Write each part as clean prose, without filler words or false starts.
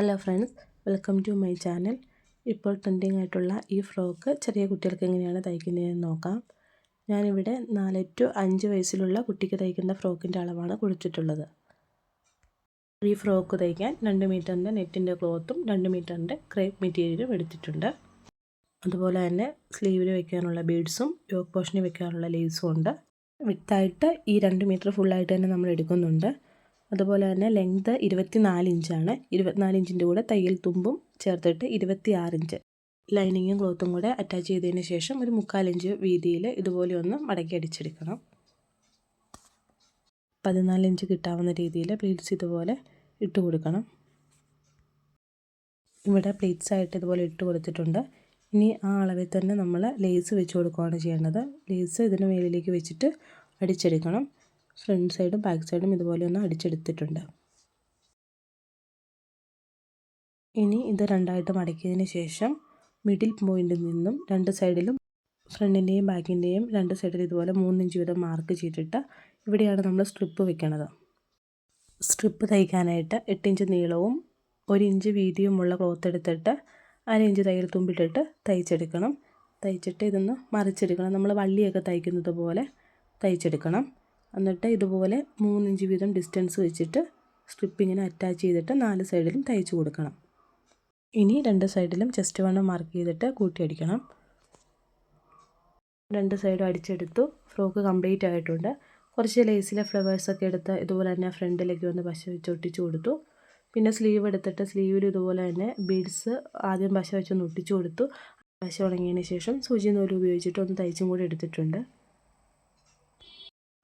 Hello friends, welcome to my channel. ഇപ്പോൾ trending ആയിട്ടുള്ള ഈ ഫ്രോക്ക് ചെറിയ കുട്ടികൾക്ക് എങ്ങനെയാണ് തയ്ക്കുന്നതെന്ന് നോക്കാം. ഞാനിവിടെ 4 to 5 വയസ്സിലുള്ള കുട്ടിക്ക് തയ്ക്കുന്ന ഫ്രോക്കിൻ്റെ അളവാണ് കൊടുത്തിട്ടുള്ളത്. ഈ ഫ്രോക്ക് തയ്ക്കാൻ 2 മീറ്ററിൻ്റെ നെറ്റിൻ്റെ ക്ലോത്തും 2 മീറ്ററിൻ്റെ ക്രേപ്പ് മെറ്റീരിയലും എടുത്തിട്ടുണ്ട്. അതുപോലെ തന്നെ സ്ലീവിൽ വയ്ക്കാനുള്ള ബീഡ്സും യോക്ക് പോർഷനിൽ വയ്ക്കാനുള്ള ലേസും ഉണ്ട്. വിത്തായിട്ട് ഈ 2 മീറ്റർ ഫുള്ളായിട്ട് തന്നെ നമ്മൾ എടുക്കുന്നുണ്ട്. അതുപോലെ തന്നെ ലെങ്ത് 24 ഇഞ്ചാണ്. 24 ഇഞ്ചിൻ്റെ കൂടെ തയ്യൽ തുമ്പും ചേർത്തിട്ട് 26 ഇഞ്ച് ലൈനിങ്ങും ക്ലോത്തും കൂടെ അറ്റാച്ച് ചെയ്തതിന് ശേഷം ഒരു 3/4 ഇഞ്ച് വീതിയിൽ ഇതുപോലെ ഒന്ന് മടക്കി അടിച്ചെടുക്കണം. 14 ഇഞ്ച് കിട്ടാവുന്ന രീതിയിൽ പ്ലീറ്റ്സ് ഇതുപോലെ ഇട്ട് കൊടുക്കണം. ഇവിടെ പ്ലീറ്റ്സ് ആയിട്ട് ഇതുപോലെ ഇട്ട് കൊടുത്തിട്ടുണ്ട്. ഇനി ആ അളവിൽ തന്നെ നമ്മൾ ലേസ് വെച്ച് കൊടുക്കുകയാണ് ചെയ്യേണ്ടത്. ലേസ് ഇതിന് മേളിലേക്ക് വെച്ചിട്ട് അടിച്ചെടുക്കണം. ഫ്രണ്ട് സൈഡും ബാക്ക് സൈഡും ഇതുപോലെ ഒന്ന് അടിച്ചെടുത്തിട്ടുണ്ട്. ഇനി ഇത് രണ്ടായിട്ട് മടക്കിയതിന് ശേഷം മിഡിൽ പോയിന്റിൽ നിന്നും 2 സൈഡിലും ഫ്രണ്ടിൻ്റെയും ബാക്കിൻ്റെയും 2 സൈഡിൽ ഇതുപോലെ 3 ഇഞ്ച് വീതം മാർക്ക് ചെയ്തിട്ട് ഇവിടെയാണ് നമ്മൾ സ്ട്രിപ്പ് വെക്കുന്നത്. സ്ട്രിപ്പ് തയ്ക്കാനായിട്ട് 8 ഇഞ്ച് നീളവും 1 ഇഞ്ച് വീതിയുമുള്ള ക്ലോത്ത് എടുത്തിട്ട് 1/2 ഇഞ്ച് തയ്യൽ തുമ്പിട്ടിട്ട് തയ്ച്ചെടുക്കണം. തയ്ച്ചിട്ട് ഇതൊന്ന് മറിച്ചെടുക്കണം. നമ്മൾ വള്ളിയൊക്കെ തയ്ക്കുന്നത് പോലെ തയ്ച്ചെടുക്കണം. എന്നിട്ട് ഇതുപോലെ 3 ഇഞ്ച് വീതം ഡിസ്റ്റൻസ് വെച്ചിട്ട് സ്ട്രിപ്പ് ഇങ്ങനെ അറ്റാച്ച് ചെയ്തിട്ട് 4 സൈഡിലും തയ്ച്ചു കൊടുക്കണം. ഇനി 2 സൈഡിലും ചെസ്റ്റ് വണ്ണം മാർക്ക് ചെയ്തിട്ട് കൂട്ടിയടിക്കണം. 2 സൈഡും അടിച്ചെടുത്തു. ഫ്രോക്ക് കംപ്ലീറ്റ് ആയിട്ടുണ്ട്. കുറച്ച് ലേസിലെ ഫ്ലവേഴ്സൊക്കെ എടുത്ത് ഇതുപോലെ തന്നെ ഫ്രണ്ടിലേക്ക് ഒന്ന് പശ വെച്ച് ഒട്ടിച്ചു കൊടുത്തു. പിന്നെ സ്ലീവ് എടുത്തിട്ട് സ്ലീവിൽ ഇതുപോലെ തന്നെ ബീഡ്സ് ആദ്യം പശ വെച്ചൊന്ന് ഒട്ടിച്ചു കൊടുത്തു. പശ ഉണങ്ങിയതിന് ശേഷം സൂചി നൂല് ഉപയോഗിച്ചിട്ട് ഒന്ന് തയ്ച്ചും കൂടി എടുത്തിട്ടുണ്ട്.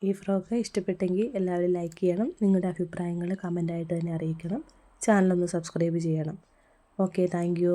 ഈ ഫ്രോക്ക് ഇഷ്ടപ്പെട്ടെങ്കിൽ എല്ലാവരും ലൈക്ക് ചെയ്യണം. നിങ്ങളുടെ അഭിപ്രായങ്ങൾ കമൻ്റായിട്ട് തന്നെ അറിയിക്കണം. ചാനലൊന്ന് സബ്സ്ക്രൈബ് ചെയ്യണം. Okay, thank you.